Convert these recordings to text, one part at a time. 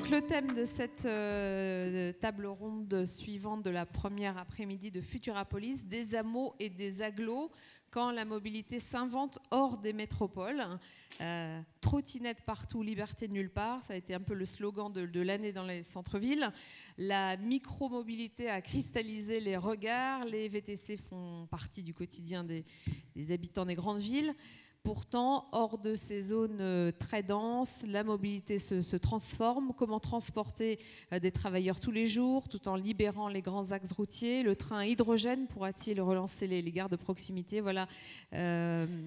Donc le thème de cette table ronde suivante de la première après-midi de Futurapolis, des hameaux et des agglos, quand la mobilité s'invente hors des métropoles. Trottinette partout, liberté nulle part, ça a été un peu le slogan de l'année dans les centres-villes. La micro-mobilité a cristallisé les regards, les VTC font partie du quotidien des habitants des grandes villes. Pourtant, hors de ces zones très denses, la mobilité se transforme. Comment transporter des travailleurs tous les jours tout en libérant les grands axes routiers? Le train hydrogène pourra-t-il relancer les gares de proximité? Voilà,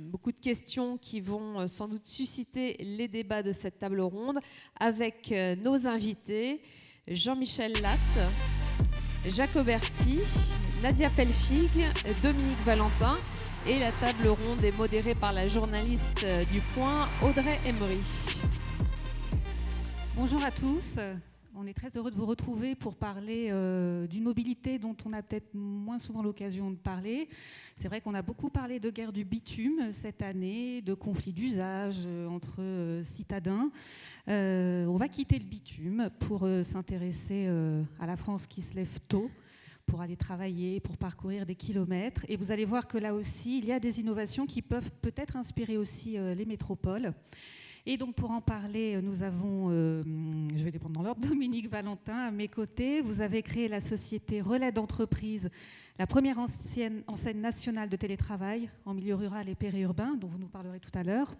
beaucoup de questions qui vont sans doute susciter les débats de cette table ronde avec nos invités Jean-Michel Latte, Jacques Auberty, Nadia Pelfig, Dominique Valentin. Et la table ronde est modérée par la journaliste du Point, Audrey Emery. Bonjour à tous. On est très heureux de vous retrouver pour parler d'une mobilité dont on a peut-être moins souvent l'occasion de parler. C'est vrai qu'on a beaucoup parlé de guerre du bitume cette année, de conflits d'usage entre citadins. On va quitter le bitume pour s'intéresser à la France qui se lève tôt, pour aller travailler, pour parcourir des kilomètres. Et vous allez voir que là aussi, il y a des innovations qui peuvent peut-être inspirer aussi les métropoles. Et donc pour en parler, nous avons, je vais les prendre dans l'ordre, Dominique Valentin à mes côtés. Vous avez créé la société Relais d'entreprise, la première enseigne nationale de télétravail en milieu rural et périurbain, dont vous nous parlerez tout à l'heure.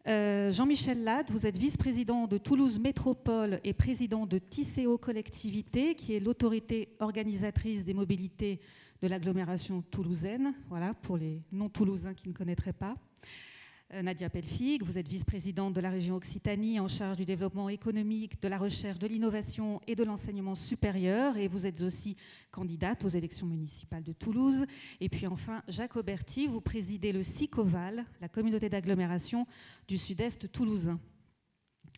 Jean-Michel Latte, vous êtes vice-président de Toulouse Métropole et président de Tisséo Collectivité, qui est l'autorité organisatrice des mobilités de l'agglomération toulousaine, voilà, pour les non-toulousains qui ne connaîtraient pas. Nadia Pelfig, vous êtes vice-présidente de la région Occitanie en charge du développement économique, de la recherche, de l'innovation et de l'enseignement supérieur. Et vous êtes aussi candidate aux élections municipales de Toulouse. Et puis enfin, Jacques Auberty, vous présidez le SICOVAL, la communauté d'agglomération du sud-est toulousain.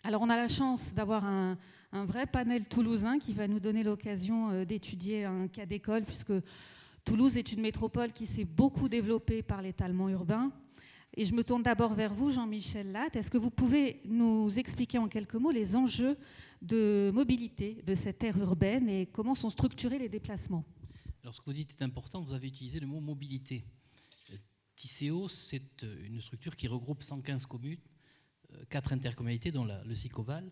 Alors on a la chance d'avoir un vrai panel toulousain qui va nous donner l'occasion d'étudier un cas d'école, puisque Toulouse est une métropole qui s'est beaucoup développée par l'étalement urbain. Et je me tourne d'abord vers vous, Jean-Michel Latte. Est-ce que vous pouvez nous expliquer en quelques mots les enjeux de mobilité de cette aire urbaine et comment sont structurés les déplacements? Alors, ce que vous dites est important. Vous avez utilisé le mot mobilité. Tisséo, c'est une structure qui regroupe 115 communes, 4 intercommunalités, dont le SICOVAL.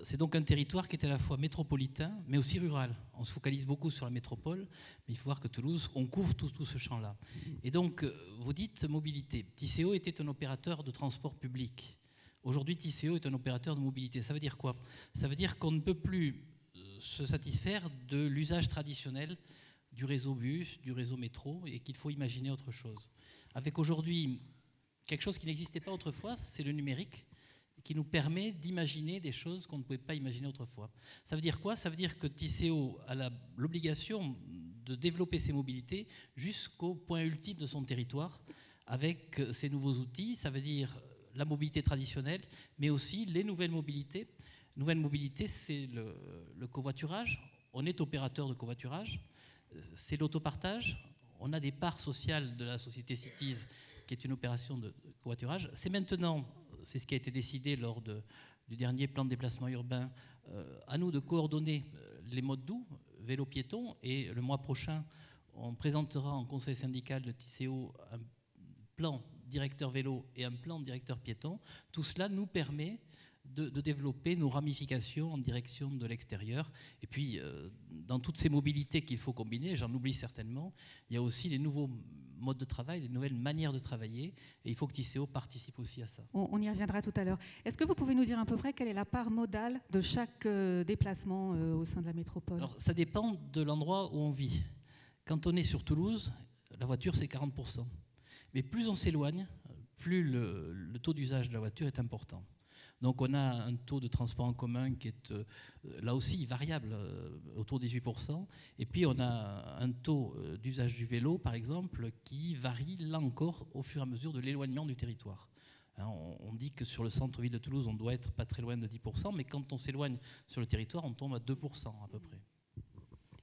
C'est donc un territoire qui est à la fois métropolitain, mais aussi rural. On se focalise beaucoup sur la métropole, mais il faut voir que Toulouse, on couvre tout ce champ-là. Et donc, vous dites mobilité. Tisséo était un opérateur de transport public. Aujourd'hui, Tisséo est un opérateur de mobilité. Ça veut dire quoi? Ça veut dire qu'on ne peut plus se satisfaire de l'usage traditionnel du réseau bus, du réseau métro, et qu'il faut imaginer autre chose. Avec aujourd'hui, quelque chose qui n'existait pas autrefois, c'est le numérique, qui nous permet d'imaginer des choses qu'on ne pouvait pas imaginer autrefois. Ça veut dire quoi? Ça veut dire que Tisséo a l'obligation de développer ses mobilités jusqu'au point ultime de son territoire avec ces nouveaux outils. Ça veut dire la mobilité traditionnelle, mais aussi les nouvelles mobilités. Nouvelle mobilité, c'est le covoiturage. On est opérateur de covoiturage. C'est l'autopartage. On a des parts sociales de la société Cities, qui est une opération de covoiturage. C'est maintenant... C'est ce qui a été décidé lors du dernier plan de déplacement urbain. À nous de coordonner les modes doux, vélo-piéton, et le mois prochain, on présentera en conseil syndical de Tisséo un plan directeur vélo et un plan directeur piéton. Tout cela nous permet de développer nos ramifications en direction de l'extérieur. Et puis, dans toutes ces mobilités qu'il faut combiner, j'en oublie certainement, il y a aussi les nouveaux modes de travail, les nouvelles manières de travailler, et il faut que Tisséo participe aussi à ça. On y reviendra tout à l'heure. Est-ce que vous pouvez nous dire à peu près quelle est la part modale de chaque déplacement au sein de la métropole? Alors, ça dépend de l'endroit où on vit. Quand on est sur Toulouse, la voiture, c'est 40%. Mais plus on s'éloigne, plus le taux d'usage de la voiture est important. Donc on a un taux de transport en commun qui est là aussi variable, autour de 18%. Et puis on a un taux d'usage du vélo, par exemple, qui varie là encore au fur et à mesure de l'éloignement du territoire. On dit que sur le centre-ville de Toulouse, on doit être pas très loin de 10%, mais quand on s'éloigne sur le territoire, on tombe à 2% à peu près.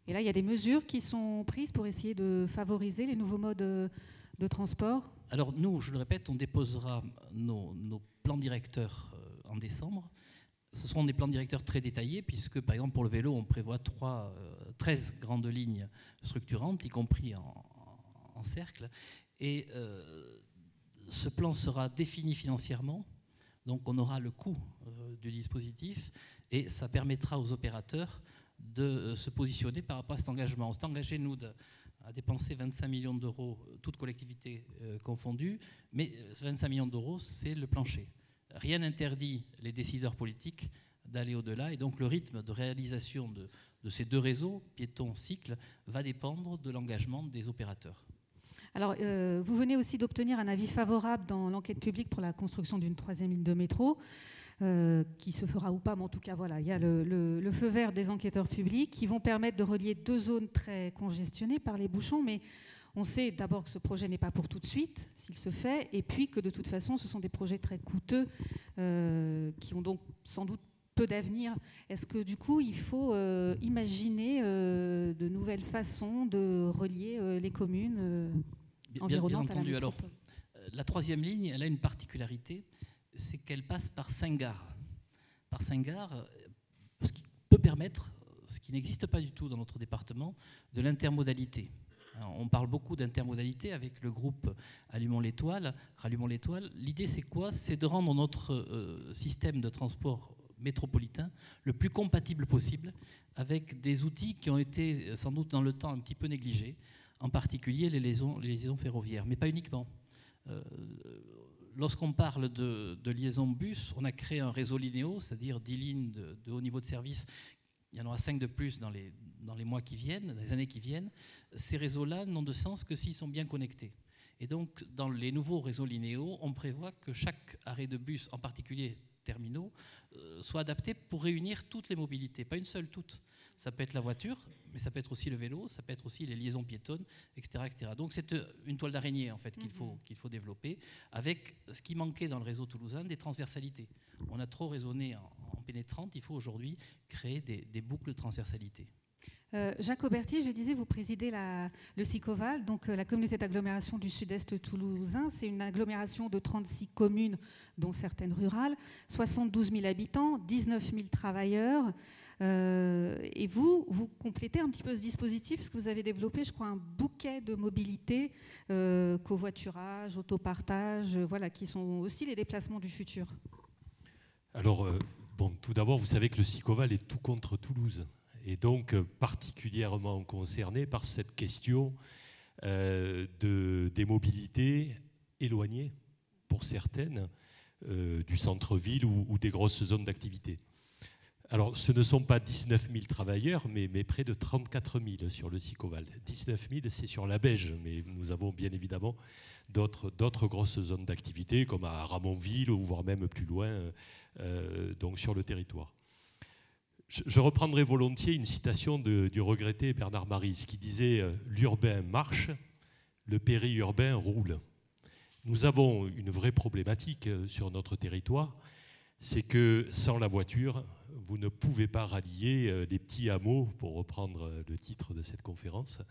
Et là, il y a des mesures qui sont prises pour essayer de favoriser les nouveaux modes de transport? Alors nous, je le répète, on déposera nos plans directeurs en décembre. Ce seront des plans directeurs très détaillés, puisque, par exemple, pour le vélo, on prévoit 13 grandes lignes structurantes, y compris en cercle. Et ce plan sera défini financièrement, donc on aura le coût du dispositif, et ça permettra aux opérateurs de se positionner par rapport à cet engagement. On s'est engagé, nous, à dépenser 25 millions d'euros, toutes collectivités confondues, mais 25 millions d'euros, c'est le plancher. Rien n'interdit les décideurs politiques d'aller au-delà, et donc le rythme de réalisation de ces deux réseaux, piétons, cycles, va dépendre de l'engagement des opérateurs. Alors, vous venez aussi d'obtenir un avis favorable dans l'enquête publique pour la construction d'une 3e ligne de métro, qui se fera ou pas, mais en tout cas, voilà, il y a le feu vert des enquêteurs publics qui vont permettre de relier 2 zones très congestionnées par les bouchons, mais on sait d'abord que ce projet n'est pas pour tout de suite, s'il se fait, et puis que de toute façon, ce sont des projets très coûteux qui ont donc sans doute peu d'avenir. Est-ce que du coup, il faut imaginer de nouvelles façons de relier les communes environnantes bien entendu. à la métropole? Alors, la 3e ligne, elle a une particularité, c'est qu'elle passe par 5 gares. Par 5 gares, ce qui peut permettre, ce qui n'existe pas du tout dans notre département, de l'intermodalité. On parle beaucoup d'intermodalité avec le groupe Allumons l'étoile, Rallumons l'étoile. L'idée, c'est quoi? C'est de rendre notre système de transport métropolitain le plus compatible possible avec des outils qui ont été sans doute dans le temps un petit peu négligés, en particulier les liaisons ferroviaires, mais pas uniquement. Lorsqu'on parle de liaison bus, on a créé un réseau Linéo, c'est-à-dire 10 lignes de haut niveau de service. Il y en aura 5 de plus dans les mois qui viennent, dans les années qui viennent. Ces réseaux-là n'ont de sens que s'ils sont bien connectés. Et donc, dans les nouveaux réseaux Linéo, on prévoit que chaque arrêt de bus, en particulier terminaux, soit adapté pour réunir toutes les mobilités, pas une seule, toutes. Ça peut être la voiture, mais ça peut être aussi le vélo, ça peut être aussi les liaisons piétonnes, etc. etc. Donc c'est une toile d'araignée en fait qu'il faut développer, avec ce qui manquait dans le réseau toulousain, des transversalités. On a trop raisonné en pénétrante, il faut aujourd'hui créer des boucles de transversalité. Jacques Aubertier, je disais, vous présidez le SICOVAL, donc la communauté d'agglomération du sud-est toulousain. C'est une agglomération de 36 communes, dont certaines rurales, 72 000 habitants, 19 000 travailleurs. Et vous complétez un petit peu ce dispositif parce que vous avez développé, je crois, un bouquet de mobilité, covoiturage, autopartage, voilà, qui sont aussi les déplacements du futur. Alors, tout d'abord, vous savez que le SICOVAL est tout contre Toulouse. Et donc particulièrement concerné par cette question des mobilités éloignées, pour certaines, du centre-ville ou des grosses zones d'activité. Alors, ce ne sont pas 19 000 travailleurs, mais près de 34 000 sur le SICOVAL. 19 000, c'est sur la Beige, mais nous avons bien évidemment d'autres grosses zones d'activité, comme à Ramonville, ou voire même plus loin, donc sur le territoire. Je reprendrai volontiers une citation du regretté Bernard Maris qui disait « L'urbain marche, le périurbain roule ». Nous avons une vraie problématique sur notre territoire, c'est que sans la voiture, vous ne pouvez pas rallier les petits hameaux, pour reprendre le titre de cette conférence,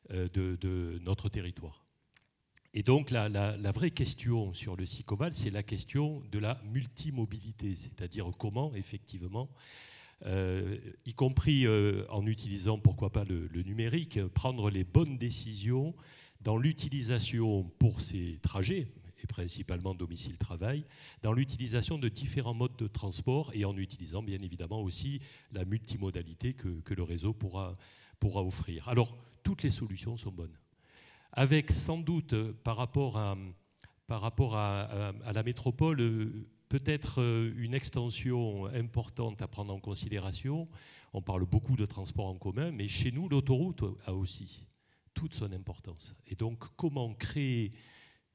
de notre territoire. Et donc la vraie question sur le SICOVAL, c'est la question de la multimobilité, c'est-à-dire comment effectivement y compris en utilisant, pourquoi pas, le numérique, prendre les bonnes décisions dans l'utilisation pour ces trajets, et principalement domicile-travail, dans l'utilisation de différents modes de transport et en utilisant bien évidemment aussi la multimodalité que le réseau pourra offrir. Alors, toutes les solutions sont bonnes. Avec sans doute, par rapport à la métropole, peut-être une extension importante à prendre en considération. On parle beaucoup de transport en commun, mais chez nous, l'autoroute a aussi toute son importance. Et donc, comment créer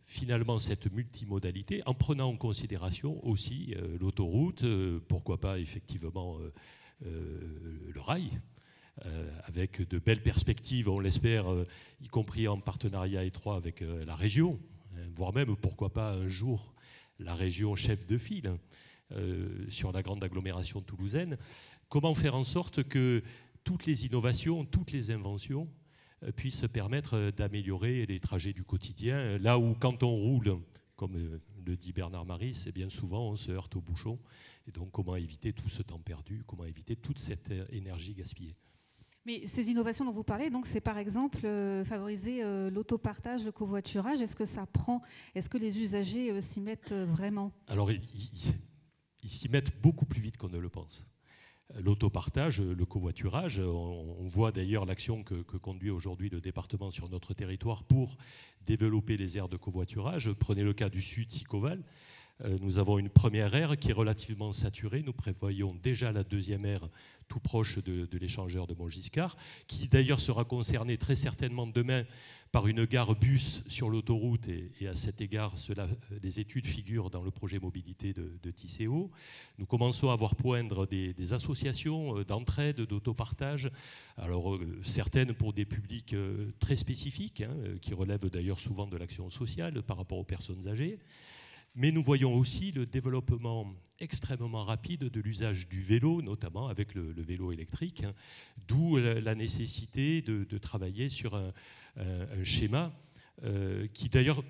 finalement cette multimodalité en prenant en considération aussi l'autoroute, pourquoi pas effectivement le rail, avec de belles perspectives, on l'espère, y compris en partenariat étroit avec la région, voire même, pourquoi pas un jour, la région chef de file sur la grande agglomération toulousaine. Comment faire en sorte que toutes les innovations, toutes les inventions puissent permettre d'améliorer les trajets du quotidien, là où quand on roule, comme le dit Bernard Marie, c'est bien souvent on se heurte au bouchon. Et donc comment éviter tout ce temps perdu, comment éviter toute cette énergie gaspillée. Mais ces innovations dont vous parlez, donc c'est par exemple favoriser l'autopartage, le covoiturage. Est-ce que ça prend? Est-ce que les usagers s'y mettent vraiment? Alors ils s'y mettent beaucoup plus vite qu'on ne le pense. L'autopartage, le covoiturage, on voit d'ailleurs l'action que conduit aujourd'hui le département sur notre territoire pour développer les aires de covoiturage. Prenez le cas du Sud Sicoval. Nous avons une première aire qui est relativement saturée. Nous prévoyons déjà la deuxième aire tout proche de l'échangeur de Montgiscard, qui d'ailleurs sera concernée très certainement demain par une gare bus sur l'autoroute. Et à cet égard, les études figurent dans le projet mobilité de Tisséo. Nous commençons à voir poindre des associations d'entraide, d'autopartage. Alors certaines pour des publics très spécifiques, qui relèvent d'ailleurs souvent de l'action sociale par rapport aux personnes âgées. Mais nous voyons aussi le développement extrêmement rapide de l'usage du vélo, notamment avec le vélo électrique, d'où la nécessité de travailler sur un schéma qui d'ailleurs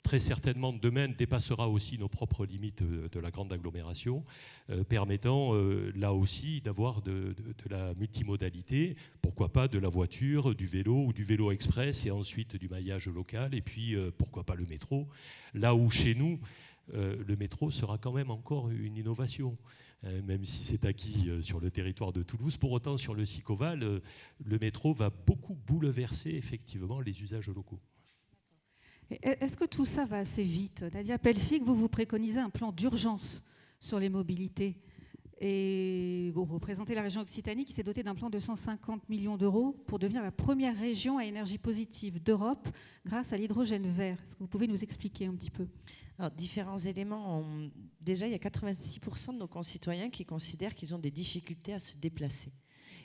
très certainement demain dépassera aussi nos propres limites de la grande agglomération, permettant là aussi d'avoir de la multimodalité, pourquoi pas de la voiture, du vélo ou du vélo express et ensuite du maillage local et puis pourquoi pas le métro, là où chez nous le métro sera quand même encore une innovation, même si c'est acquis sur le territoire de Toulouse. Pour autant, sur le Sicoval, le métro va beaucoup bouleverser effectivement les usages locaux. Est-ce que tout ça va assez vite? Nadia Pelfig, vous préconisez un plan d'urgence sur les mobilités. Et vous représentez la région Occitanie qui s'est dotée d'un plan de 150 millions d'euros pour devenir la première région à énergie positive d'Europe grâce à l'hydrogène vert. Est-ce que vous pouvez nous expliquer un petit peu? Alors, différents éléments. Déjà, il y a 86% de nos concitoyens qui considèrent qu'ils ont des difficultés à se déplacer.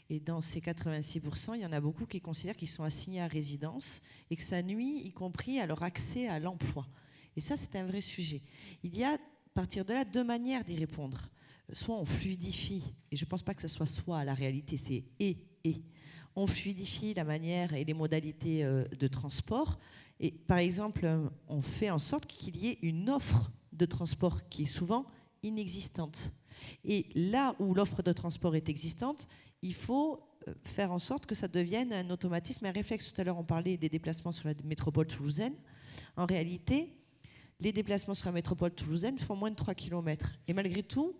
Et dans ces 86%, il y en a beaucoup qui considèrent qu'ils sont assignés à résidence et que ça nuit, y compris à leur accès à l'emploi. Et ça, c'est un vrai sujet. Il y a, à partir de là, deux manières d'y répondre. Soit on fluidifie, et je ne pense pas que ce soit à la réalité, c'est et. On fluidifie la manière et les modalités de transport. Et par exemple, on fait en sorte qu'il y ait une offre de transport qui est souvent inexistante. Et là où l'offre de transport est existante, il faut faire en sorte que ça devienne un automatisme, un réflexe. Tout à l'heure, on parlait des déplacements sur la métropole toulousaine. En réalité, les déplacements sur la métropole toulousaine font moins de 3 km. Et malgré tout,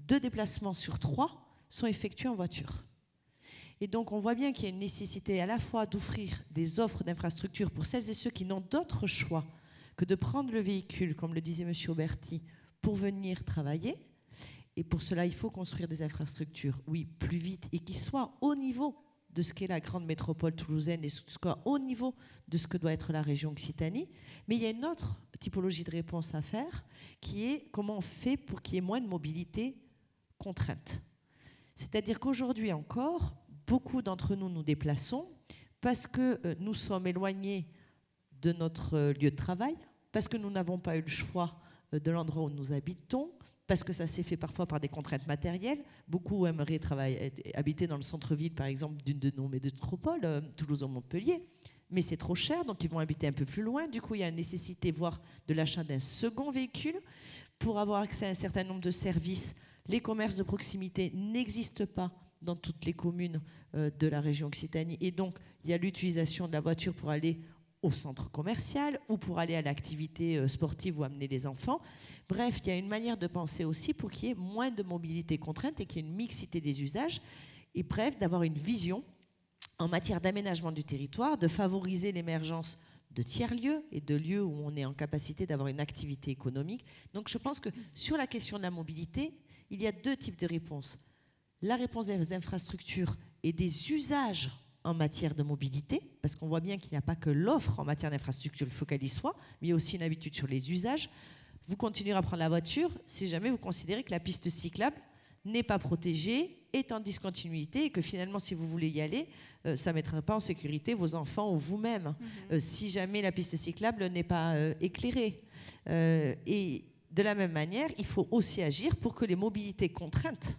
2 déplacements sur 3 sont effectués en voiture. Et donc, on voit bien qu'il y a une nécessité à la fois d'offrir des offres d'infrastructures pour celles et ceux qui n'ont d'autre choix que de prendre le véhicule, comme le disait M. Auberti, pour venir travailler. Et pour cela, il faut construire des infrastructures, oui, plus vite, et qui soient au niveau de ce qu'est la grande métropole toulousaine et ce soit au niveau de ce que doit être la région Occitanie. Mais il y a une autre typologie de réponse à faire, qui est comment on fait pour qu'il y ait moins de mobilité contrainte. C'est-à-dire qu'aujourd'hui encore, beaucoup d'entre nous nous déplaçons parce que nous sommes éloignés de notre lieu de travail, parce que nous n'avons pas eu le choix de l'endroit où nous habitons, parce que ça s'est fait parfois par des contraintes matérielles. Beaucoup aimeraient habiter dans le centre-ville, par exemple, d'une de nos métropoles, Toulouse ou Montpellier, mais c'est trop cher, donc ils vont habiter un peu plus loin. Du coup, il y a une nécessité, voire de l'achat d'un second véhicule. Pour avoir accès à un certain nombre de services, les commerces de proximité n'existent pas dans toutes les communes de la région Occitanie. Et donc, il y a l'utilisation de la voiture pour aller au centre commercial ou pour aller à l'activité sportive ou amener les enfants. Bref, il y a une manière de penser aussi pour qu'il y ait moins de mobilité contrainte et qu'il y ait une mixité des usages. Et bref, d'avoir une vision en matière d'aménagement du territoire, de favoriser l'émergence de tiers-lieux et de lieux où on est en capacité d'avoir une activité économique. Donc je pense que sur la question de la mobilité, il y a 2 types de réponses. La réponse des infrastructures et des usages en matière de mobilité, parce qu'on voit bien qu'il n'y a pas que l'offre en matière d'infrastructure, il faut qu'elle y soit, mais il y a aussi une habitude sur les usages. Vous continuerez à prendre la voiture si jamais vous considérez que la piste cyclable n'est pas protégée, est en discontinuité et que finalement, si vous voulez y aller, ça ne mettra pas en sécurité vos enfants ou vous-même, si jamais la piste cyclable n'est pas éclairée. Et de la même manière, il faut aussi agir pour que les mobilités contraintes,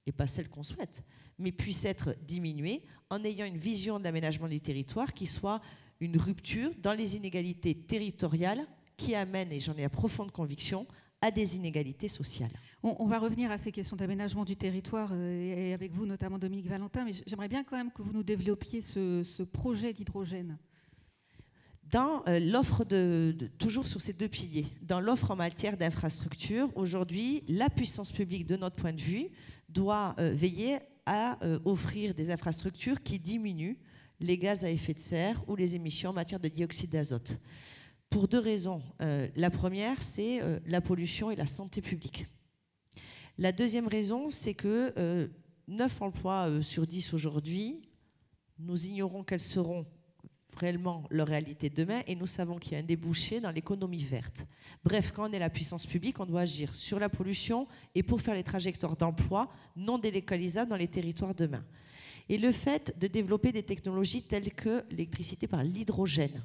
et pas celles qu'on souhaite, mais puissent être diminuées en ayant une vision de l'aménagement du territoire qui soit une rupture dans les inégalités territoriales qui amène, et j'en ai la profonde conviction, à des inégalités sociales. On va revenir à ces questions d'aménagement du territoire et avec vous, notamment Dominique Valentin, mais j'aimerais bien quand même que vous nous développiez ce projet d'hydrogène. Dans l'offre toujours sur ces deux piliers, dans l'offre en matière d'infrastructure, aujourd'hui, la puissance publique, de notre point de vue, doit veiller à offrir des infrastructures qui diminuent les gaz à effet de serre ou les émissions en matière de dioxyde d'azote. Pour deux raisons. La première, c'est la pollution et la santé publique. La deuxième raison, c'est que 9 emplois sur 10 aujourd'hui, nous ignorons quels seront réellement leur réalité demain et nous savons qu'il y a un débouché dans l'économie verte. Bref, quand on est la puissance publique, on doit agir sur la pollution et pour faire les trajectoires d'emploi non délocalisables dans les territoires demain. Et le fait de développer des technologies telles que l'électricité par l'hydrogène,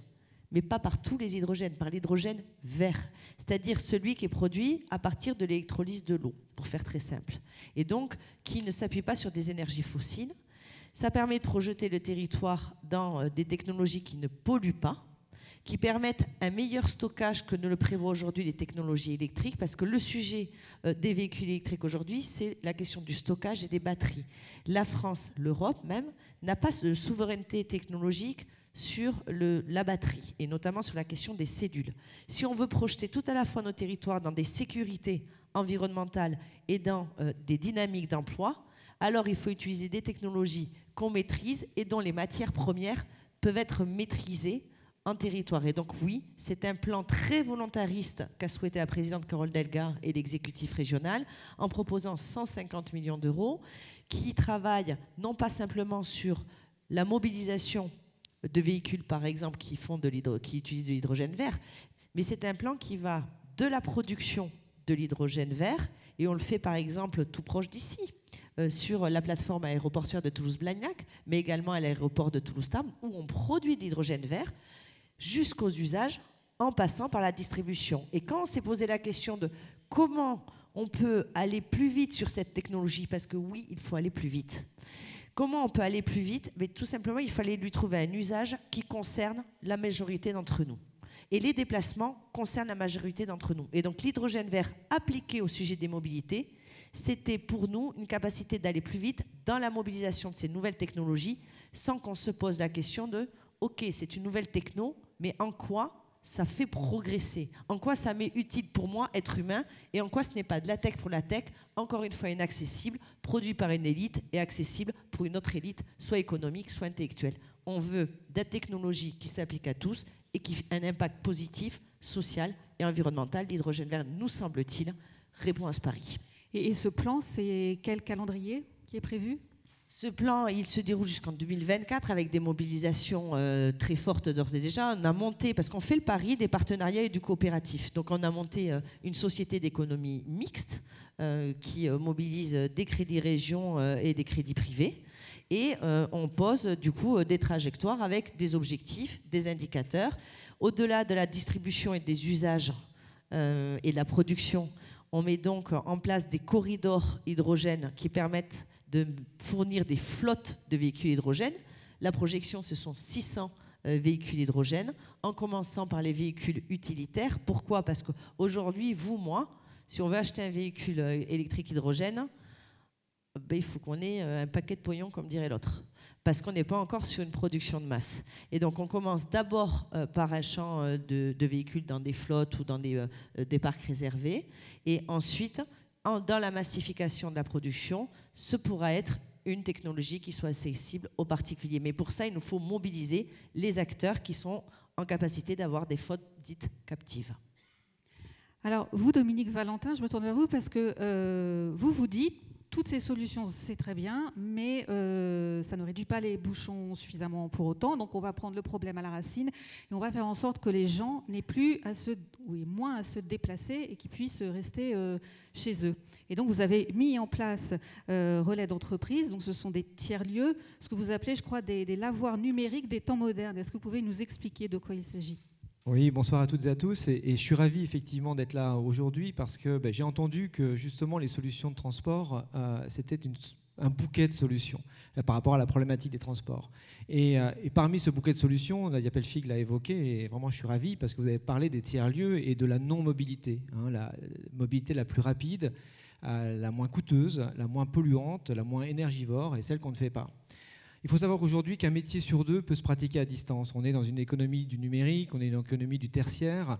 mais pas par tous les hydrogènes, par l'hydrogène vert, c'est-à-dire celui qui est produit à partir de l'électrolyse de l'eau, pour faire très simple, et donc qui ne s'appuie pas sur des énergies fossiles. Ça permet de projeter le territoire dans des technologies qui ne polluent pas, qui permettent un meilleur stockage que ne le prévoient aujourd'hui les technologies électriques, parce que le sujet des véhicules électriques aujourd'hui, c'est la question du stockage et des batteries. La France, l'Europe même, n'a pas de souveraineté technologique sur la batterie, et notamment sur la question des cellules. Si on veut projeter tout à la fois nos territoires dans des sécurités environnementales et dans des dynamiques d'emploi, alors il faut utiliser des technologies qu'on maîtrise et dont les matières premières peuvent être maîtrisées en territoire. Et donc oui, c'est un plan très volontariste qu'a souhaité la présidente Carole Delga et l'exécutif régional en proposant 150 millions d'euros qui travaillent non pas simplement sur la mobilisation de véhicules, par exemple, qui utilisent de l'hydrogène vert, mais c'est un plan qui va de la production de l'hydrogène vert, et on le fait par exemple tout proche d'ici, sur la plateforme aéroportuaire de Toulouse-Blagnac, mais également à l'aéroport de Toulouse-Tarbes, où on produit de l'hydrogène vert jusqu'aux usages en passant par la distribution. Et quand on s'est posé la question de comment on peut aller plus vite sur cette technologie, parce que oui, il faut aller plus vite. Comment on peut aller plus vite? Mais tout simplement, il fallait lui trouver un usage qui concerne la majorité d'entre nous. Et les déplacements concernent la majorité d'entre nous. Et donc l'hydrogène vert appliqué au sujet des mobilités, c'était pour nous une capacité d'aller plus vite dans la mobilisation de ces nouvelles technologies sans qu'on se pose la question de « Ok, c'est une nouvelle techno, mais en quoi ça fait progresser? En quoi ça m'est utile pour moi, être humain? Et en quoi ce n'est pas de la tech pour la tech, encore une fois inaccessible, produit par une élite et accessible pour une autre élite, soit économique, soit intellectuelle. On veut de la technologie qui s'applique à tous et qui a un impact positif, social et environnemental. L'hydrogène vert, nous semble-t-il, répond à ce pari. Et ce plan, c'est quel calendrier qui est prévu? Ce plan, il se déroule jusqu'en 2024 avec des mobilisations très fortes d'ores et déjà. On a monté, parce qu'on fait le pari des partenariats et du coopératif, donc on a monté une société d'économie mixte qui mobilise des crédits régions et des crédits privés. Et on pose du coup des trajectoires avec des objectifs, des indicateurs. Au-delà de la distribution et des usages et de la production, on met donc en place des corridors hydrogène qui permettent de fournir des flottes de véhicules hydrogène. La projection, ce sont 600 véhicules hydrogène, en commençant par les véhicules utilitaires. Pourquoi? Parce qu'aujourd'hui, vous, moi, si on veut acheter un véhicule électrique hydrogène, ben, il faut qu'on ait un paquet de pognon, comme dirait l'autre, parce qu'on n'est pas encore sur une production de masse. Et donc, on commence d'abord par un champ de véhicules dans des flottes ou dans des parcs réservés, et ensuite, dans la massification de la production, ce pourra être une technologie qui soit accessible aux particuliers. Mais pour ça, il nous faut mobiliser les acteurs qui sont en capacité d'avoir des flottes dites captives. Alors, vous, Dominique Valentin, je me tourne vers vous parce que vous dites toutes ces solutions, c'est très bien, mais ça ne réduit pas les bouchons suffisamment pour autant. Donc, on va prendre le problème à la racine et on va faire en sorte que les gens n'aient moins à se déplacer et qu'ils puissent rester chez eux. Et donc, vous avez mis en place Relais d'entreprise. Donc, ce sont des tiers-lieux, ce que vous appelez, je crois, des lavoirs numériques des temps modernes. Est-ce que vous pouvez nous expliquer de quoi il s'agit ? Oui, bonsoir à toutes et à tous. Et je suis ravi effectivement d'être là aujourd'hui parce que j'ai entendu que justement les solutions de transport, c'était un bouquet de solutions par rapport à la problématique des transports. Et parmi ce bouquet de solutions, Nadia Pelfig l'a évoqué, et vraiment je suis ravi parce que vous avez parlé des tiers-lieux et de la non-mobilité, la mobilité la plus rapide, la moins coûteuse, la moins polluante, la moins énergivore et celle qu'on ne fait pas. Il faut savoir qu'aujourd'hui, qu'un métier sur 2 peut se pratiquer à distance. On est dans une économie du numérique, on est dans une économie du tertiaire.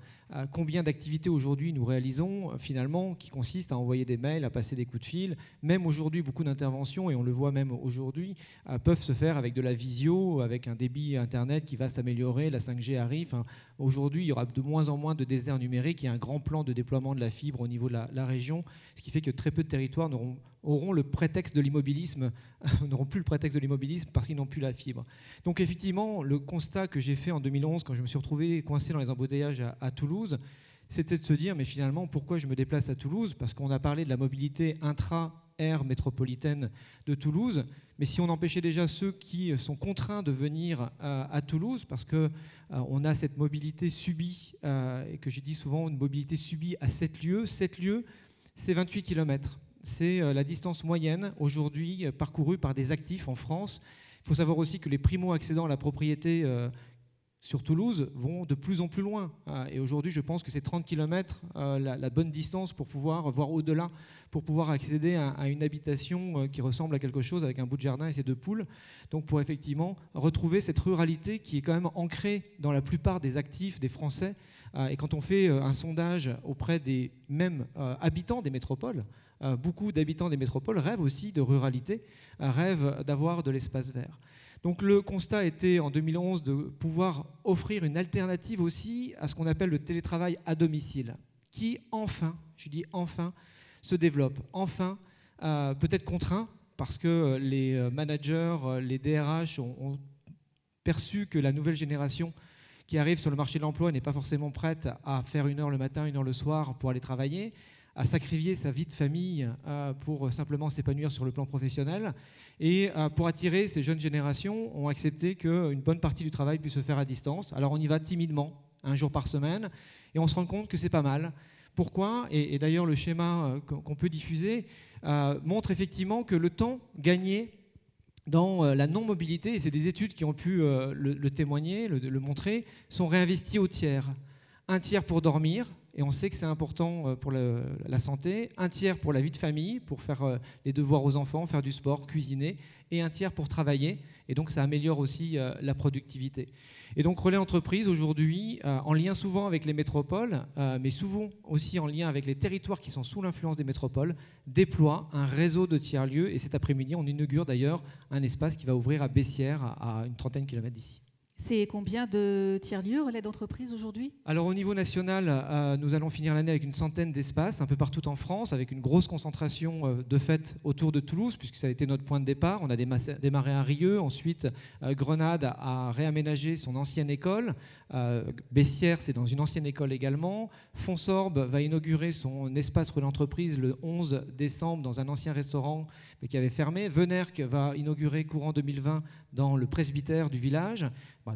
Combien d'activités aujourd'hui nous réalisons finalement qui consistent à envoyer des mails, à passer des coups de fil. Même aujourd'hui, beaucoup d'interventions, et on le voit même aujourd'hui, peuvent se faire avec de la visio, avec un débit Internet qui va s'améliorer, la 5G arrive. Aujourd'hui, il y aura de moins en moins de déserts numériques. Il y a un grand plan de déploiement de la fibre au niveau de la région, ce qui fait que très peu de territoires auront le prétexte de l'immobilisme, n'auront plus le prétexte de l'immobilisme parce qu'ils n'ont plus la fibre. Donc effectivement, le constat que j'ai fait en 2011, quand je me suis retrouvé coincé dans les embouteillages à Toulouse, c'était de se dire, mais finalement, pourquoi je me déplace à Toulouse? Parce qu'on a parlé de la mobilité intra-aire métropolitaine de Toulouse, mais si on empêchait déjà ceux qui sont contraints de venir à Toulouse, parce qu'on a cette mobilité subie, et que j'ai dit souvent, une mobilité subie à 7 lieux, 7 lieux, c'est 28 km. C'est la distance moyenne aujourd'hui parcourue par des actifs en France. Il faut savoir aussi que les primo-accédants à la propriété sur Toulouse vont de plus en plus loin. Et aujourd'hui, je pense que c'est 30 km la bonne distance pour pouvoir voir au-delà, pour pouvoir accéder à une habitation qui ressemble à quelque chose avec un bout de jardin et ses 2 poules. Donc pour effectivement retrouver cette ruralité qui est quand même ancrée dans la plupart des actifs des Français. Et quand on fait un sondage auprès des mêmes habitants des métropoles, beaucoup d'habitants des métropoles rêvent aussi de ruralité, rêvent d'avoir de l'espace vert. Donc le constat était en 2011 de pouvoir offrir une alternative aussi à ce qu'on appelle le télétravail à domicile, qui enfin, je dis enfin, se développe. Enfin, peut-être contraint, parce que les managers, les DRH ont perçu que la nouvelle génération qui arrive sur le marché de l'emploi n'est pas forcément prête à faire 1 heure le matin, 1 heure le soir pour aller travailler, à sacrifier sa vie de famille pour simplement s'épanouir sur le plan professionnel. Et pour attirer ces jeunes générations, ont accepté qu'une bonne partie du travail puisse se faire à distance. Alors on y va timidement, 1 jour par semaine, et on se rend compte que c'est pas mal. Pourquoi? Et d'ailleurs le schéma qu'on peut diffuser montre effectivement que le temps gagné dans la non-mobilité, et c'est des études qui ont pu le témoigner, le montrer, sont réinvestis au tiers. 1 tiers pour dormir, et on sait que c'est important pour la santé, 1 tiers pour la vie de famille, pour faire les devoirs aux enfants, faire du sport, cuisiner, et 1 tiers pour travailler, et donc ça améliore aussi la productivité. Et donc Relais Entreprises aujourd'hui, en lien souvent avec les métropoles, mais souvent aussi en lien avec les territoires qui sont sous l'influence des métropoles, déploie un réseau de tiers-lieux, et cet après-midi on inaugure d'ailleurs un espace qui va ouvrir à Bessières, à une 30aine de kilomètres d'ici. C'est combien de tiers-lieux, Relais d'entreprise aujourd'hui? Alors au niveau national, nous allons finir l'année avec une 100aine d'espaces, un peu partout en France, avec une grosse concentration de fait autour de Toulouse, puisque ça a été notre point de départ. On a démarré à Rieux, ensuite Grenade a réaménagé son ancienne école, Bessières c'est dans une ancienne école également, Fonsorbe va inaugurer son espace Relais Entreprise le 11 décembre dans un ancien restaurant mais qui avait fermé, Venerc va inaugurer courant 2020 dans le presbytère du village,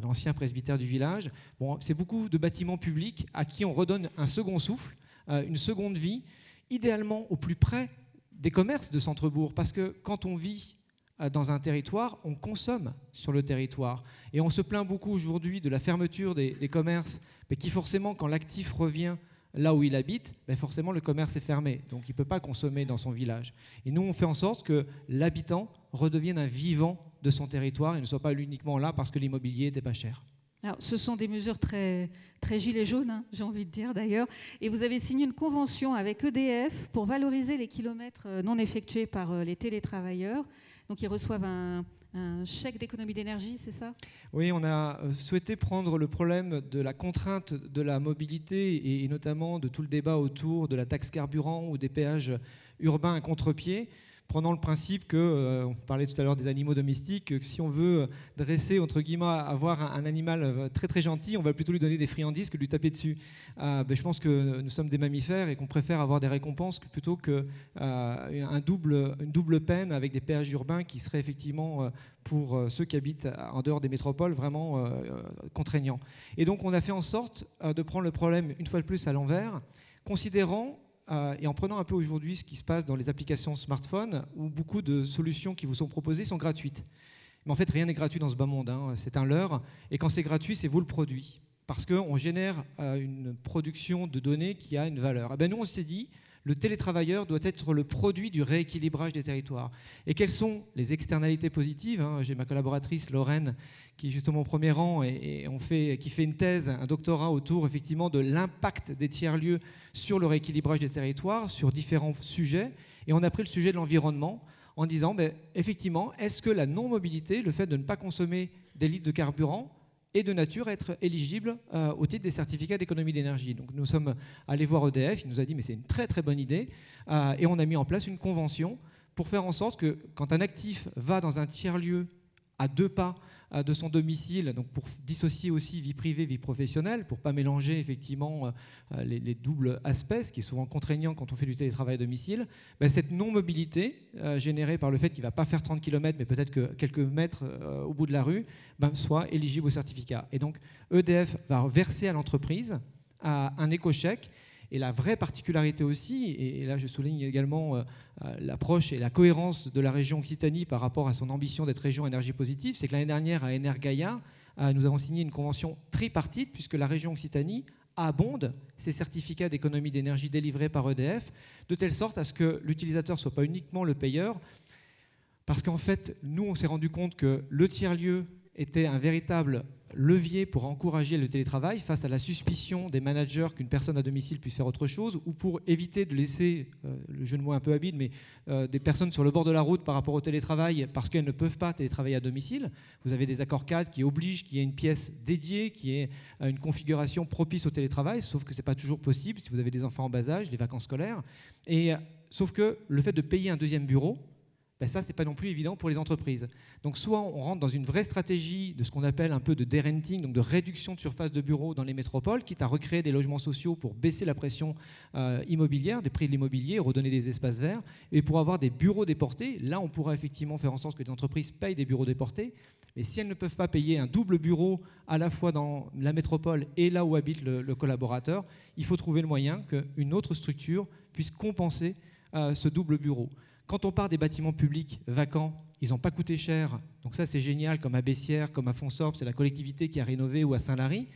l'ancien presbytère du village. Bon, c'est beaucoup de bâtiments publics à qui on redonne un second souffle, une seconde vie, idéalement au plus près des commerces de centre-bourg, parce que quand on vit dans un territoire, on consomme sur le territoire. Et on se plaint beaucoup aujourd'hui de la fermeture des commerces, mais qui forcément, quand l'actif revient là où il habite, forcément le commerce est fermé, donc il ne peut pas consommer dans son village. Et nous, on fait en sorte que l'habitant redevienne un vivant de son territoire et ne soit pas uniquement là parce que l'immobilier n'était pas cher. Alors, ce sont des mesures très, très gilets jaunes, j'ai envie de dire d'ailleurs. Et vous avez signé une convention avec EDF pour valoriser les kilomètres non effectués par les télétravailleurs. Donc, ils reçoivent un chèque d'économie d'énergie, c'est ça? Oui, on a souhaité prendre le problème de la contrainte de la mobilité et notamment de tout le débat autour de la taxe carburant ou des péages urbains à contre-pied, prenant le principe que, on parlait tout à l'heure des animaux domestiques, que si on veut dresser, entre guillemets, avoir un animal très très gentil, on va plutôt lui donner des friandises que de lui taper dessus. Je pense que nous sommes des mammifères et qu'on préfère avoir des récompenses plutôt qu'une double peine avec des péages urbains qui seraient effectivement, pour ceux qui habitent en dehors des métropoles, vraiment contraignants. Et donc on a fait en sorte de prendre le problème une fois de plus à l'envers, considérant et en prenant un peu aujourd'hui ce qui se passe dans les applications smartphone, où beaucoup de solutions qui vous sont proposées sont gratuites. Mais en fait, rien n'est gratuit dans ce bas monde, hein. C'est un leurre. Et quand c'est gratuit, c'est vous le produit. Parce qu'on génère une production de données qui a une valeur. Et bien, nous, on s'est dit, le télétravailleur doit être le produit du rééquilibrage des territoires. Et quelles sont les externalités positives, hein? J'ai ma collaboratrice Lorraine qui est justement au premier rang et qui fait une thèse, un doctorat autour effectivement de l'impact des tiers-lieux sur le rééquilibrage des territoires, sur différents sujets. Et on a pris le sujet de l'environnement en disant, effectivement, est-ce que la non-mobilité, le fait de ne pas consommer des litres de carburant, est de nature à être éligible au titre des certificats d'économie d'énergie. Donc nous sommes allés voir EDF, il nous a dit mais c'est une très très bonne idée, et on a mis en place une convention pour faire en sorte que quand un actif va dans un tiers-lieu à 2 pas de son domicile, donc pour dissocier aussi vie privée, vie professionnelle, pour ne pas mélanger effectivement les doubles aspects, ce qui est souvent contraignant quand on fait du télétravail à domicile, cette non-mobilité générée par le fait qu'il ne va pas faire 30 km, mais peut-être que quelques mètres au bout de la rue, soit éligible au certificat. Et donc EDF va verser à l'entreprise un éco-chèque. Et la vraie particularité aussi, et là je souligne également l'approche et la cohérence de la région Occitanie par rapport à son ambition d'être région énergie positive, c'est que l'année dernière à Energaia, nous avons signé une convention tripartite puisque la région Occitanie abonde ces certificats d'économie d'énergie délivrés par EDF, de telle sorte à ce que l'utilisateur ne soit pas uniquement le payeur, parce qu'en fait, nous on s'est rendu compte que le tiers-lieu était un véritable levier pour encourager le télétravail face à la suspicion des managers qu'une personne à domicile puisse faire autre chose, ou pour éviter de laisser, le jeu de mots un peu habile, mais des personnes sur le bord de la route par rapport au télétravail parce qu'elles ne peuvent pas télétravailler à domicile. Vous avez des accords cadres qui obligent qu'il y ait une pièce dédiée, qui ait une configuration propice au télétravail, sauf que ce n'est pas toujours possible si vous avez des enfants en bas âge, les vacances scolaires. Et sauf que le fait de payer un deuxième bureau, ça, ce n'est pas non plus évident pour les entreprises. Donc soit on rentre dans une vraie stratégie de ce qu'on appelle un peu de derenting, donc de réduction de surface de bureaux dans les métropoles, quitte à recréer des logements sociaux pour baisser la pression immobilière, des prix de l'immobilier, redonner des espaces verts, et pour avoir des bureaux déportés. Là, on pourra effectivement faire en sorte que les entreprises payent des bureaux déportés, mais si elles ne peuvent pas payer un double bureau à la fois dans la métropole et là où habite le collaborateur, il faut trouver le moyen qu'une autre structure puisse compenser ce double bureau. Quand on part des bâtiments publics vacants, ils n'ont pas coûté cher. Donc ça, c'est génial, comme à Bessières, comme à Fonsorbe, c'est la collectivité qui a rénové, ou à Saint-Lary.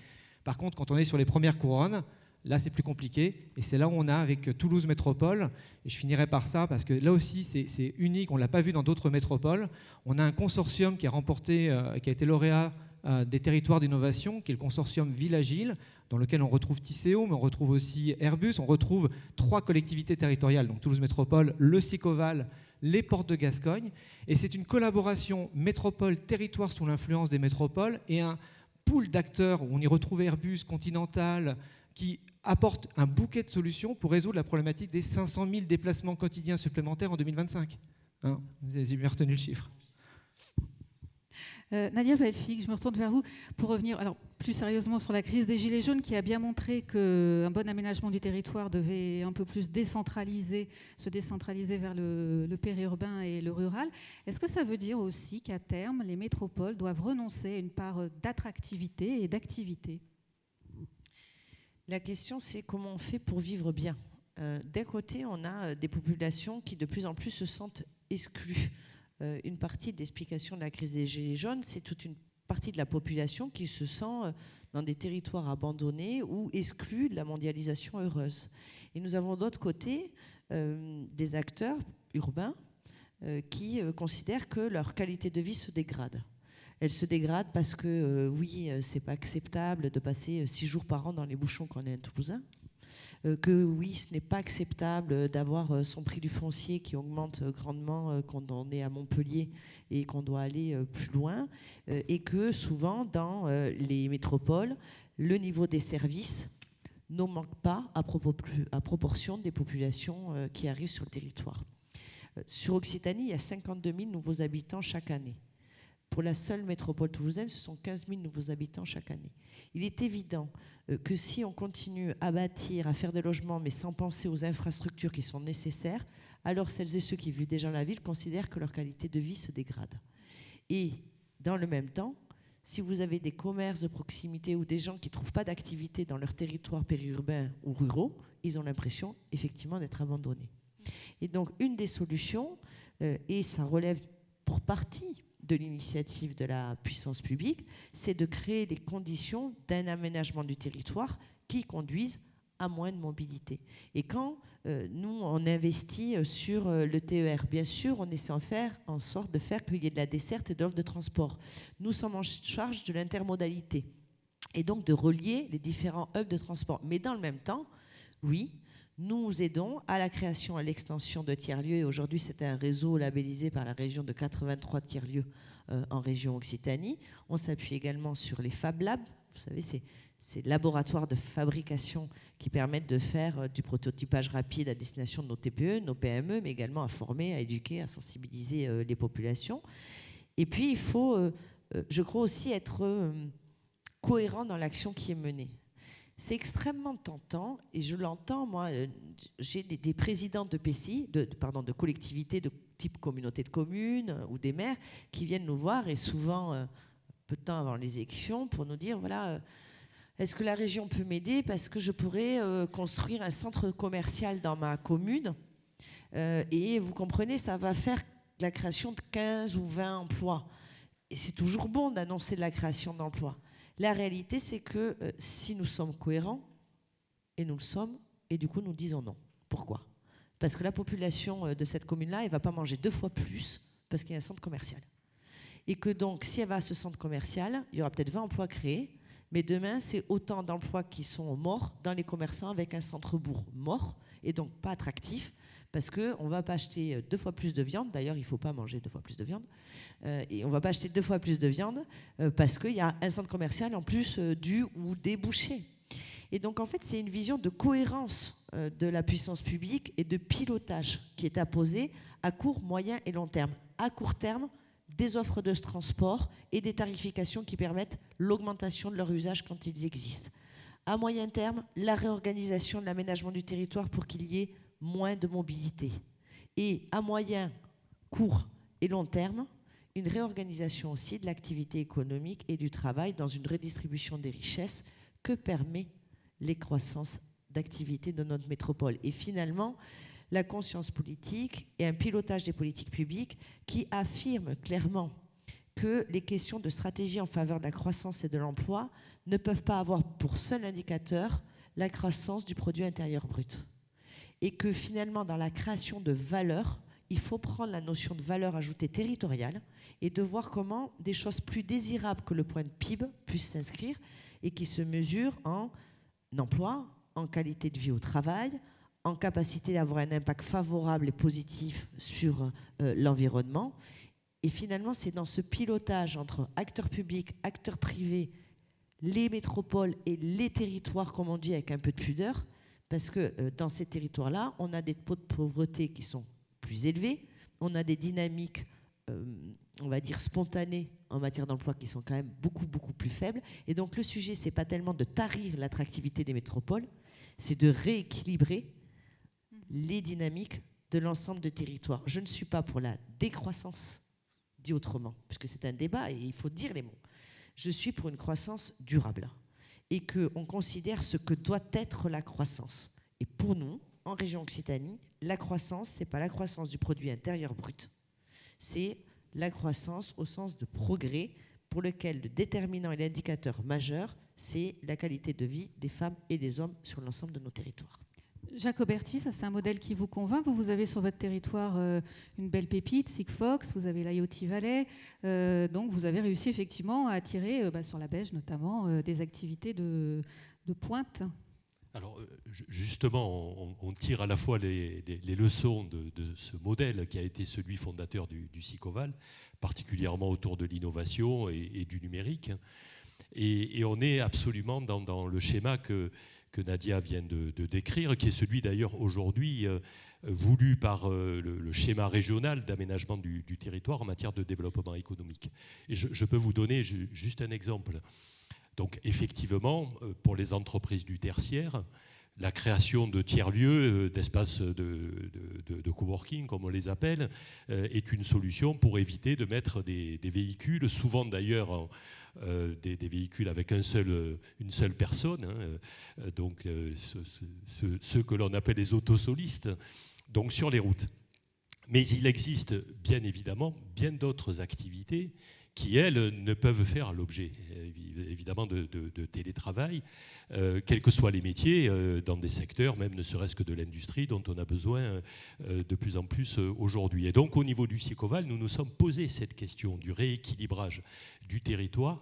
Par contre, quand on est sur les premières couronnes, là, c'est plus compliqué. Et c'est là où on a avec Toulouse Métropole, et je finirai par ça, parce que là aussi, c'est unique, on ne l'a pas vu dans d'autres métropoles. On a un consortium qui a remporté, qui a été lauréat des territoires d'innovation, qui est le consortium Ville Agile, dans lequel on retrouve Tisséo, mais on retrouve aussi Airbus, on retrouve 3 collectivités territoriales, donc Toulouse Métropole, le Sicoval, les Portes de Gascogne, et c'est une collaboration métropole-territoire sous l'influence des métropoles, et un pool d'acteurs où on y retrouve Airbus, Continental, qui apporte un bouquet de solutions pour résoudre la problématique des 500 000 déplacements quotidiens supplémentaires en 2025. Hein, vous avez bien retenu le chiffre. Nadia Pelfig, je me retourne vers vous pour revenir plus sérieusement sur la crise des Gilets jaunes qui a bien montré qu'un bon aménagement du territoire devait un peu plus se décentraliser vers le périurbain et le rural. Est-ce que ça veut dire aussi qu'à terme, les métropoles doivent renoncer à une part d'attractivité et d'activité ? La question, c'est comment on fait pour vivre bien. D'un côté, on a des populations qui de plus en plus se sentent exclues. Une partie de l'explication de la crise des Gilets jaunes, c'est toute une partie de la population qui se sent dans des territoires abandonnés ou exclus de la mondialisation heureuse. Et nous avons d'autre côté des acteurs urbains qui considèrent que leur qualité de vie se dégrade. Elle se dégrade parce que, oui, c'est pas acceptable de passer 6 jours par an dans les bouchons quand on est un Toulousain. Que oui, ce n'est pas acceptable d'avoir son prix du foncier qui augmente grandement quand on est à Montpellier et qu'on doit aller plus loin, et que souvent dans les métropoles, le niveau des services n'augmente pas à proportion des populations qui arrivent sur le territoire. Sur Occitanie, il y a 52 000 nouveaux habitants chaque année. Pour la seule métropole toulousaine, ce sont 15 000 nouveaux habitants chaque année. Il est évident que si on continue à bâtir, à faire des logements, mais sans penser aux infrastructures qui sont nécessaires, alors celles et ceux qui vivent déjà la ville considèrent que leur qualité de vie se dégrade. Et dans le même temps, si vous avez des commerces de proximité ou des gens qui ne trouvent pas d'activité dans leur territoire périurbain ou ruraux, ils ont l'impression effectivement d'être abandonnés. Et donc une des solutions, et ça relève pour partie de l'initiative de la puissance publique, c'est de créer les conditions d'un aménagement du territoire qui conduisent à moins de mobilité. Et quand nous, on investit sur le TER, bien sûr, on essaie en sorte de faire qu'il y ait de la desserte et de l'offre de transport. Nous sommes en charge de l'intermodalité et donc de relier les différents hubs de transport. Mais dans le même temps, oui, nous aidons à la création et à l'extension de tiers-lieux. Et aujourd'hui, c'est un réseau labellisé par la région de 83 tiers-lieux en région Occitanie. On s'appuie également sur les Fab Labs. Vous savez, c'est laboratoires de fabrication qui permettent de faire du prototypage rapide à destination de nos TPE, nos PME, mais également à former, à éduquer, à sensibiliser les populations. Et puis, il faut, je crois aussi, être cohérent dans l'action qui est menée. C'est extrêmement tentant, et je l'entends, moi, j'ai des présidents de PCI, de collectivités de type communauté de communes ou des maires qui viennent nous voir, et souvent, peu de temps avant les élections, pour nous dire, voilà, est-ce que la région peut m'aider parce que je pourrais construire un centre commercial dans ma commune et vous comprenez, ça va faire la création de 15 ou 20 emplois. Et c'est toujours bon d'annoncer de la création d'emplois. La réalité, c'est que si nous sommes cohérents, et nous le sommes, et du coup nous disons non. Pourquoi ? Parce que la population de cette commune-là, elle ne va pas manger 2 fois plus parce qu'il y a un centre commercial. Et que donc, si elle va à ce centre commercial, il y aura peut-être 20 emplois créés, mais demain, c'est autant d'emplois qui sont morts dans les commerçants avec un centre-bourg mort et donc pas attractif parce qu'on ne va pas acheter 2 fois plus de viande. D'ailleurs, il ne faut pas manger 2 fois plus de viande. Et on ne va pas acheter 2 fois plus de viande parce qu'il y a un centre commercial en plus du ou des bouchers. Et donc, en fait, c'est une vision de cohérence de la puissance publique et de pilotage qui est apposée à court, moyen et long terme. À court terme, des offres de transport et des tarifications qui permettent l'augmentation de leur usage quand ils existent. À moyen terme, la réorganisation de l'aménagement du territoire pour qu'il y ait moins de mobilité. Et à moyen, court et long terme, une réorganisation aussi de l'activité économique et du travail dans une redistribution des richesses que permet les croissances d'activité de notre métropole. Et finalement, la conscience politique et un pilotage des politiques publiques qui affirment clairement que les questions de stratégie en faveur de la croissance et de l'emploi ne peuvent pas avoir pour seul indicateur la croissance du produit intérieur brut. Et que finalement, dans la création de valeur, il faut prendre la notion de valeur ajoutée territoriale et de voir comment des choses plus désirables que le point de PIB puissent s'inscrire et qui se mesurent en emploi, en qualité de vie au travail, en capacité d'avoir un impact favorable et positif sur l'environnement. Et finalement, c'est dans ce pilotage entre acteurs publics, acteurs privés, les métropoles et les territoires, comme on dit avec un peu de pudeur, parce que dans ces territoires-là, on a des taux de pauvreté qui sont plus élevés, on a des dynamiques, on va dire, spontanées en matière d'emploi qui sont quand même beaucoup, beaucoup plus faibles. Et donc le sujet, c'est pas tellement de tarir l'attractivité des métropoles, c'est de rééquilibrer les dynamiques de l'ensemble des territoires. Je ne suis pas pour la décroissance, dit autrement, puisque c'est un débat et il faut dire les mots. Je suis pour une croissance durable et qu'on considère ce que doit être la croissance. Et pour nous, en région Occitanie, la croissance, ce n'est pas la croissance du produit intérieur brut, c'est la croissance au sens de progrès pour lequel le déterminant et l'indicateur majeur, c'est la qualité de vie des femmes et des hommes sur l'ensemble de nos territoires. Jacques Auberty, ça c'est un modèle qui vous convainc. Vous avez sur votre territoire une belle pépite, Sigfox, vous avez l'IoT Valley, donc vous avez réussi effectivement à attirer sur la Belge notamment des activités de pointe. Alors justement, on tire à la fois les leçons de ce modèle qui a été celui fondateur du Sicoval, particulièrement autour de l'innovation et du numérique. Et on est absolument dans le schéma que Nadia vient de décrire, qui est celui d'ailleurs aujourd'hui voulu par le schéma régional d'aménagement du territoire en matière de développement économique. Et je peux vous donner juste un exemple. Donc effectivement, pour les entreprises du tertiaire, la création de tiers-lieux, d'espaces de coworking, comme on les appelle, est une solution pour éviter de mettre des véhicules, souvent d'ailleurs des véhicules avec une seule personne, hein, donc ceux que l'on appelle les autosolistes, donc sur les routes. Mais il existe bien évidemment bien d'autres activités qui, elles, ne peuvent faire l'objet, évidemment, de télétravail, quels que soient les métiers, dans des secteurs, même ne serait-ce que de l'industrie, dont on a besoin de plus en plus aujourd'hui. Et donc, au niveau du SICOVAL, nous nous sommes posé cette question du rééquilibrage du territoire,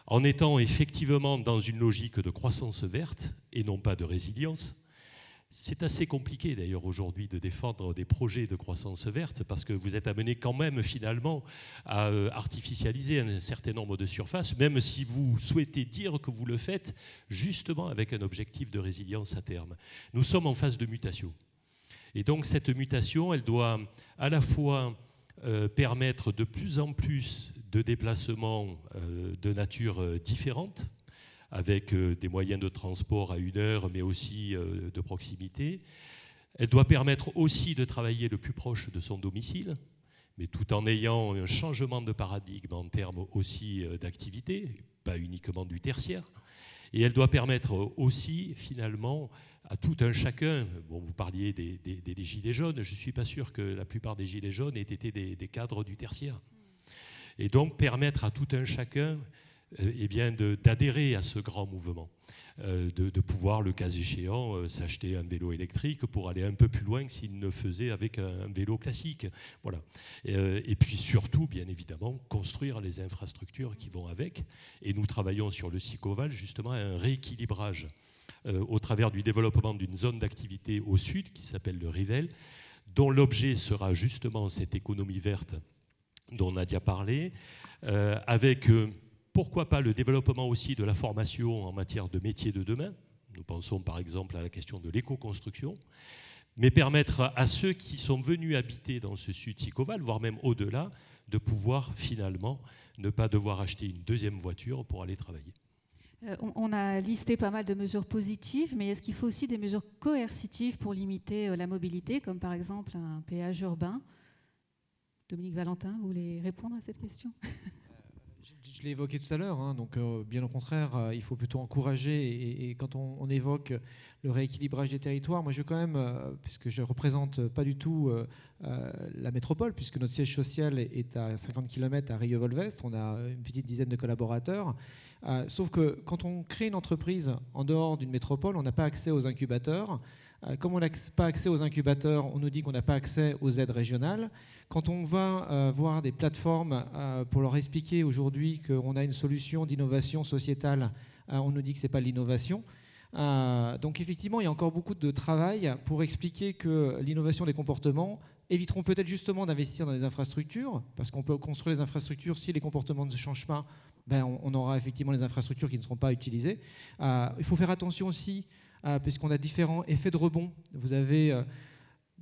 en étant effectivement dans une logique de croissance verte et non pas de résilience. C'est assez compliqué d'ailleurs aujourd'hui de défendre des projets de croissance verte parce que vous êtes amené quand même finalement à artificialiser un certain nombre de surfaces, même si vous souhaitez dire que vous le faites justement avec un objectif de résilience à terme. Nous sommes en phase de mutation. Et donc cette mutation, elle doit à la fois permettre de plus en plus de déplacements de nature différente, avec des moyens de transport à 1 heure, mais aussi de proximité. Elle doit permettre aussi de travailler le plus proche de son domicile, mais tout en ayant un changement de paradigme en termes aussi d'activité, pas uniquement du tertiaire. Et elle doit permettre aussi, finalement, à tout un chacun, bon, vous parliez des gilets jaunes, je ne suis pas sûr que la plupart des gilets jaunes aient été des cadres du tertiaire. Et donc permettre à tout un chacun d'adhérer à ce grand mouvement, de pouvoir, le cas échéant, s'acheter un vélo électrique pour aller un peu plus loin que s'il ne faisait avec un vélo classique. Voilà. Et puis surtout, bien évidemment, construire les infrastructures qui vont avec. Et nous travaillons sur le SICOVAL justement à un rééquilibrage au travers du développement d'une zone d'activité au sud qui s'appelle le Rivel, dont l'objet sera justement cette économie verte dont Nadia parlait, avec... pourquoi pas le développement aussi de la formation en matière de métiers de demain. Nous pensons par exemple à la question de l'éco-construction, mais permettre à ceux qui sont venus habiter dans ce sud SICOVAL, voire même au-delà, de pouvoir finalement ne pas devoir acheter une deuxième voiture pour aller travailler. On a listé pas mal de mesures positives, mais est-ce qu'il faut aussi des mesures coercitives pour limiter la mobilité, comme par exemple un péage urbain? Dominique Valentin, vous voulez répondre à cette question? Je l'ai évoqué tout à l'heure, hein, donc bien au contraire, il faut plutôt encourager. Et quand on évoque le rééquilibrage des territoires, moi je veux quand même, puisque je ne représente pas du tout la métropole, puisque notre siège social est à 50 km à Rieux-Volvestre, on a une petite dizaine de collaborateurs. Sauf que quand on crée une entreprise en dehors d'une métropole, on n'a pas accès aux incubateurs. Comme on n'a pas accès aux incubateurs, on nous dit qu'on n'a pas accès aux aides régionales. Quand on va voir des plateformes pour leur expliquer aujourd'hui qu'on a une solution d'innovation sociétale, on nous dit que ce n'est pas l'innovation. Donc effectivement, il y a encore beaucoup de travail pour expliquer que l'innovation des comportements éviteront peut-être justement d'investir dans des infrastructures, parce qu'on peut construire des infrastructures, si les comportements ne changent pas, ben on aura effectivement les infrastructures qui ne seront pas utilisées. Il faut faire attention aussi, puisqu'on a différents effets de rebond. Vous avez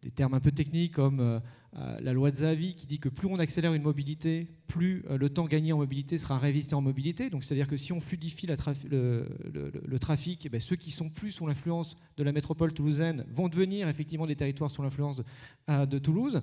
des termes un peu techniques comme la loi de Zahavi qui dit que plus on accélère une mobilité, plus le temps gagné en mobilité sera réinvesti en mobilité. Donc c'est-à-dire que si on fluidifie le trafic, et bien ceux qui sont plus sous l'influence de la métropole toulousaine vont devenir effectivement des territoires sous l'influence de Toulouse.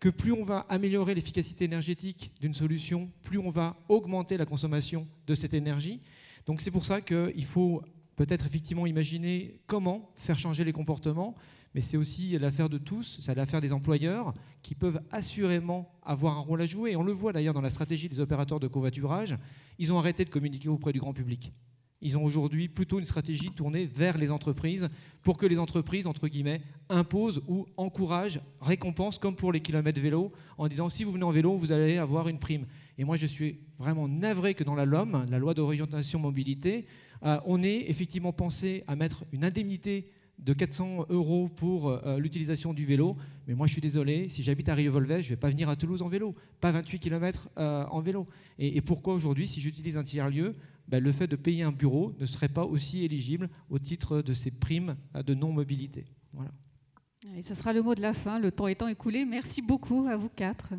Que plus on va améliorer l'efficacité énergétique d'une solution, plus on va augmenter la consommation de cette énergie. Donc c'est pour ça qu'il faut peut-être effectivement imaginer comment faire changer les comportements, mais c'est aussi l'affaire de tous, c'est l'affaire des employeurs qui peuvent assurément avoir un rôle à jouer. Et on le voit d'ailleurs dans la stratégie des opérateurs de covoiturage, ils ont arrêté de communiquer auprès du grand public. Ils ont aujourd'hui plutôt une stratégie tournée vers les entreprises pour que les entreprises, entre guillemets, imposent ou encouragent, récompensent, comme pour les kilomètres vélo, en disant si vous venez en vélo, vous allez avoir une prime. Et moi, je suis vraiment navré que dans la LOM, la loi d'orientation mobilité, on ait effectivement pensé à mettre une indemnité de 400 € pour l'utilisation du vélo. Mais moi, je suis désolé, si j'habite à Rieux-Volvestre, je ne vais pas venir à Toulouse en vélo, pas 28 km en vélo. Et pourquoi aujourd'hui, si j'utilise un tiers-lieu, ben, le fait de payer un bureau ne serait pas aussi éligible au titre de ces primes de non-mobilité. Voilà. Et ce sera le mot de la fin, le temps étant écoulé. Merci beaucoup à vous quatre.